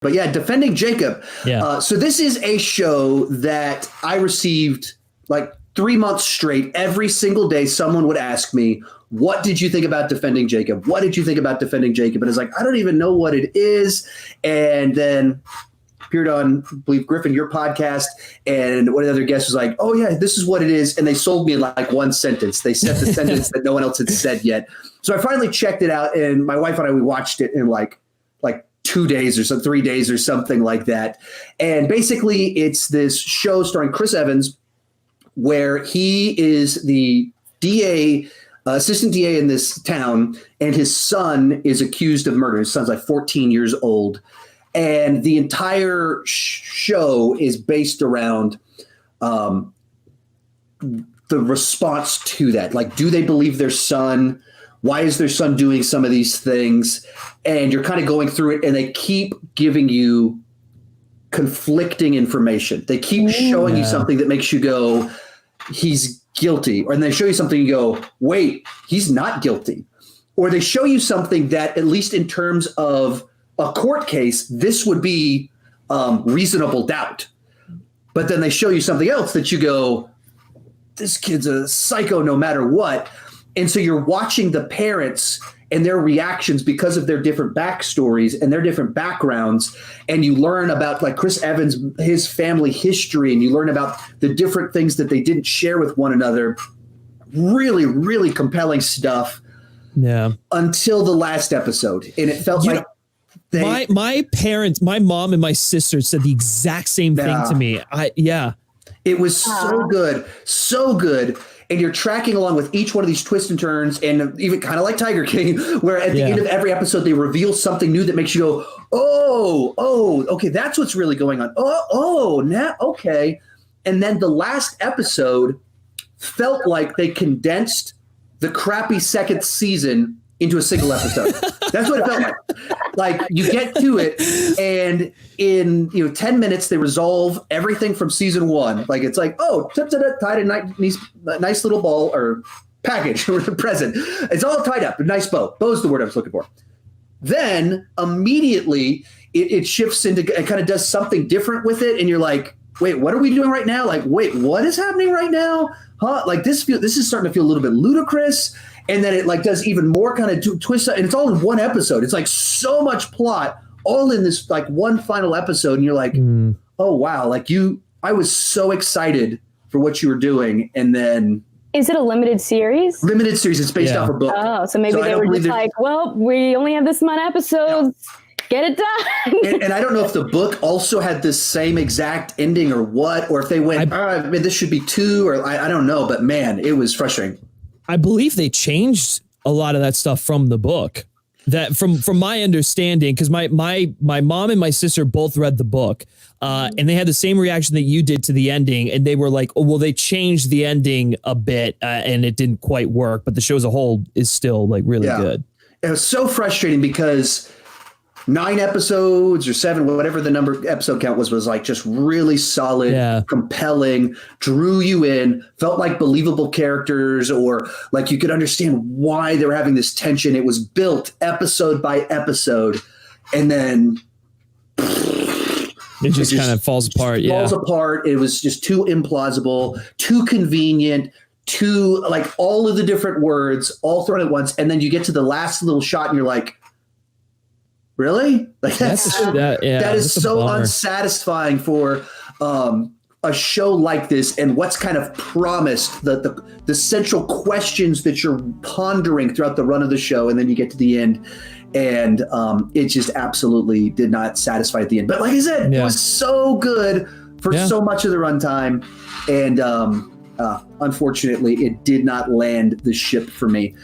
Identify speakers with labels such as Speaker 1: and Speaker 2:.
Speaker 1: But yeah, Defending Jacob.
Speaker 2: Yeah.
Speaker 1: So this is a show that I received like 3 months straight. Every single day, someone would ask me, what did you think about Defending Jacob? What did you think about Defending Jacob? And it's like, I don't even know what it is. And then appeared on, I believe, Griffin, your podcast. And one of the other guests was like, oh, yeah, this is what it is. And they sold me in like one sentence. They said the sentence that no one else had said yet. So I finally checked it out. And my wife and I, we watched it in like 2 days or 3 days or something like that. And basically it's this show starring Chris Evans where he is the DA, assistant DA in this town, and his son is accused of murder. His son's like 14 years old. And the entire show is based around the response to that. Like, do they believe their son? Why is their son doing some of these things? And you're kind of going through it, and they keep giving you conflicting information. They keep showing you something that makes you go, he's guilty. Or they show you something, you go, wait, he's not guilty. Or they show you something that, at least in terms of a court case, this would be reasonable doubt. But then they show you something else that you go, this kid's a psycho no matter what. And so you're watching the parents and their reactions because of their different backstories and their different backgrounds. And you learn about, like, Chris Evans, his family history, and you learn about the different things that they didn't share with one another. Really, really compelling stuff. Yeah. Until the last episode. And it felt like
Speaker 2: my parents, my mom and my sister said the exact same thing to me.
Speaker 1: It was so good. So good. And you're tracking along with each one of these twists and turns, and even kind of like Tiger King, where at the end of every episode, they reveal something new that makes you go, oh, okay, that's what's really going on. Okay. And then the last episode felt like they condensed the crappy second season into a single episode. That's what it felt like. Like, you get to it, and in 10 minutes they resolve everything from season one. Like, it's like, tied a nice little ball or package or present. It's all tied up. A nice bow. Bow's the word I was looking for. Then immediately it shifts into, it kind of does something different with it, and you're like, wait, what are we doing right now? Like, wait, what is happening right now? Huh? Like, this is starting to feel a little bit ludicrous. And then it like does even more kind of twist, and it's all in one episode. It's like so much plot all in this like one final episode. And you're like, oh, wow. Like I was so excited for what you were doing. And then.
Speaker 3: Is it a limited series?
Speaker 1: Limited series. It's based off a book.
Speaker 3: Oh, so maybe they were just like, well, we only have this amount of episodes. Yeah. Get it done.
Speaker 1: and I don't know if the book also had the same exact ending or what, or if they went, this should be 2, or I don't know. But man, it was frustrating.
Speaker 2: I believe they changed a lot of that stuff from the book. That from my understanding, because my mom and my sister both read the book, and they had the same reaction that you did to the ending, and they were like, "Oh, well, they changed the ending a bit, and it didn't quite work, but the show as a whole is still like really good."
Speaker 1: It was so frustrating because 9 episodes or 7, whatever the episode count was like just really solid, compelling, drew you in, felt like believable characters, or like you could understand why they were having this tension. It was built episode by episode, and then
Speaker 2: it just kind of falls apart.
Speaker 1: Falls apart. It was just too implausible, too convenient, too like all of the different words all thrown at once. And then you get to the last little shot and you're like, really? Like that is so unsatisfying for a show like this, and what's kind of promised, the central questions that you're pondering throughout the run of the show, and then you get to the end, and it just absolutely did not satisfy at the end. But like I said, it was so good for so much of the runtime, and unfortunately, it did not land the ship for me.